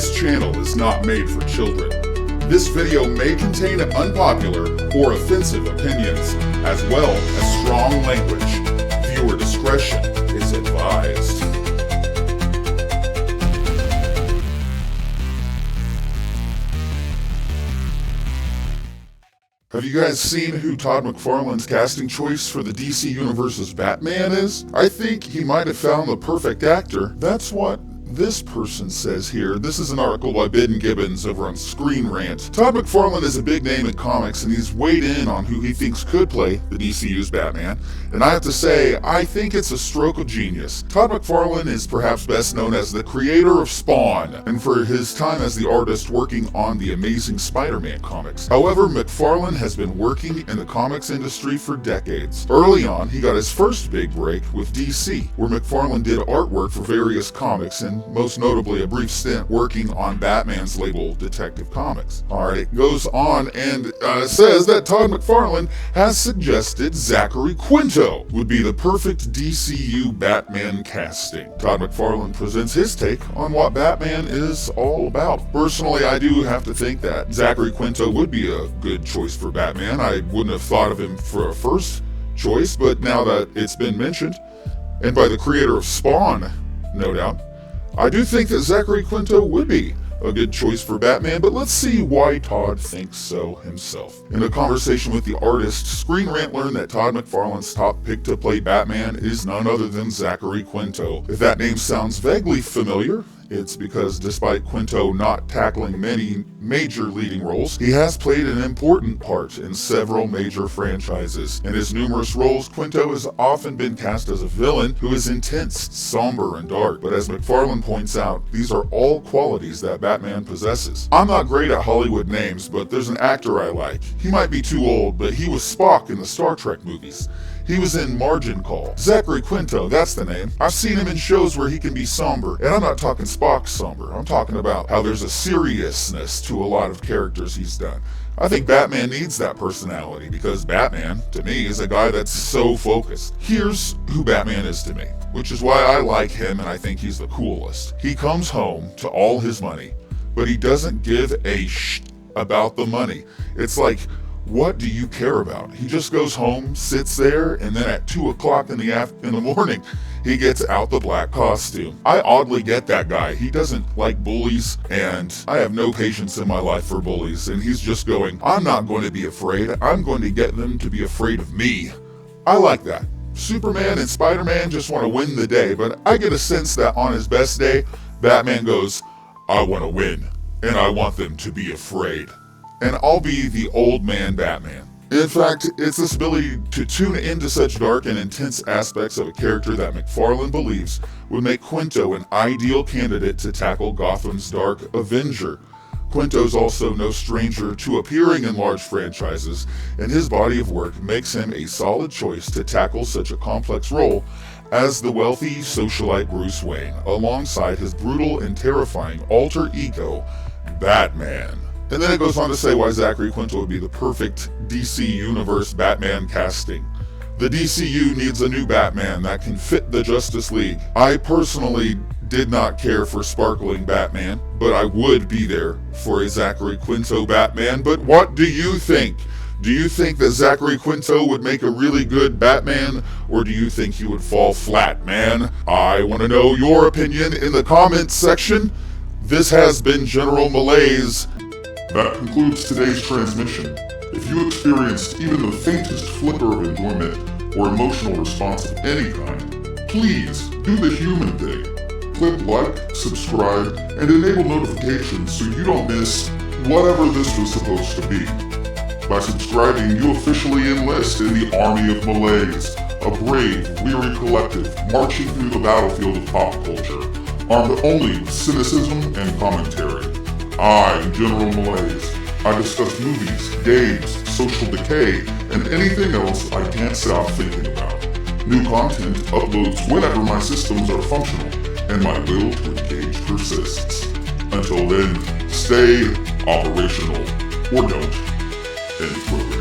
This channel is not made for children. This video may contain unpopular or offensive opinions, as well as strong language. Viewer discretion is advised. Have you guys seen who Todd McFarlane's casting choice for the DC Universe's Batman is? I think he might have found the perfect actor. That's what this person says here. This is an article by Ben Gibbons over on Screen Rant. Todd McFarlane is a big name in comics, and he's weighed in on who he thinks could play the DCU's Batman. And I have to say, I think it's a stroke of genius. Todd McFarlane is perhaps best known as the creator of Spawn, and for his time as the artist working on the Amazing Spider-Man comics. However, McFarlane has been working in the comics industry for decades. Early on, he got his first big break with DC, where McFarlane did artwork for various comics, and most notably a brief stint working on Batman's label Detective Comics. Alright, it goes on and says that Todd McFarlane has suggested Zachary Quinto would be the perfect DCU Batman casting. Todd McFarlane presents his take on what Batman is all about. Personally, I do have to think that Zachary Quinto would be a good choice for Batman. I wouldn't have thought of him for a first choice, but now that it's been mentioned, and by the creator of Spawn, no doubt, I do think that Zachary Quinto would be a good choice for Batman, but let's see why Todd thinks so himself. In a conversation with the artist, Screen Rant learned that Todd McFarlane's top pick to play Batman is none other than Zachary Quinto. If that name sounds vaguely familiar, it's because despite Quinto not tackling many major leading roles, he has played an important part in several major franchises. In his numerous roles, Quinto has often been cast as a villain who is intense, somber, and dark. But as McFarlane points out, these are all qualities that Batman possesses. I'm not great at Hollywood names, but there's an actor I like. He might be too old, but he was Spock in the Star Trek movies. He was in Margin Call. Zachary Quinto, that's the name. I've seen him in shows where he can be somber, and I'm not talking Spock somber. I'm talking about how there's a seriousness to a lot of characters he's done. I think Batman needs that personality because Batman, to me, is a guy that's so focused. Here's who Batman is to me, which is why I like him and I think he's the coolest. He comes home to all his money, but he doesn't give a about the money. It's like, what do you care about? He just goes home, sits there, and then at 2 o'clock in the morning, he gets out the black costume. I oddly get that guy. He doesn't like bullies, and I have no patience in my life for bullies, and he's just going, I'm not going to be afraid. I'm going to get them to be afraid of me. I like that. Superman and Spider-Man just want to win the day, but I get a sense that on his best day, Batman goes, I want to win, and I want them to be afraid. And I'll be the old man Batman. In fact, it's this ability to tune into such dark and intense aspects of a character that McFarlane believes would make Quinto an ideal candidate to tackle Gotham's Dark Avenger. Quinto's also no stranger to appearing in large franchises, and his body of work makes him a solid choice to tackle such a complex role as the wealthy socialite Bruce Wayne, alongside his brutal and terrifying alter ego, Batman. And then it goes on to say why Zachary Quinto would be the perfect DC Universe Batman casting. The DCU needs a new Batman that can fit the Justice League. I personally did not care for sparkling Batman, but I would be there for a Zachary Quinto Batman. But what do you think? Do you think that Zachary Quinto would make a really good Batman, or do you think he would fall flat, man? I want to know your opinion in the comments section. This has been General Malaise. That concludes today's transmission. If you experienced even the faintest flicker of enjoyment or emotional response of any kind, please do the human thing. Click like, subscribe, and enable notifications so you don't miss whatever this was supposed to be. By subscribing, you officially enlist in the Army of Malaise, a brave, weary collective marching through the battlefield of pop culture, armed only with cynicism and commentary. I'm General Malaise. I discuss movies, games, social decay, and anything else I can't stop thinking about. New content uploads whenever my systems are functional, and my will to engage persists. Until then, stay operational, or don't. End quote.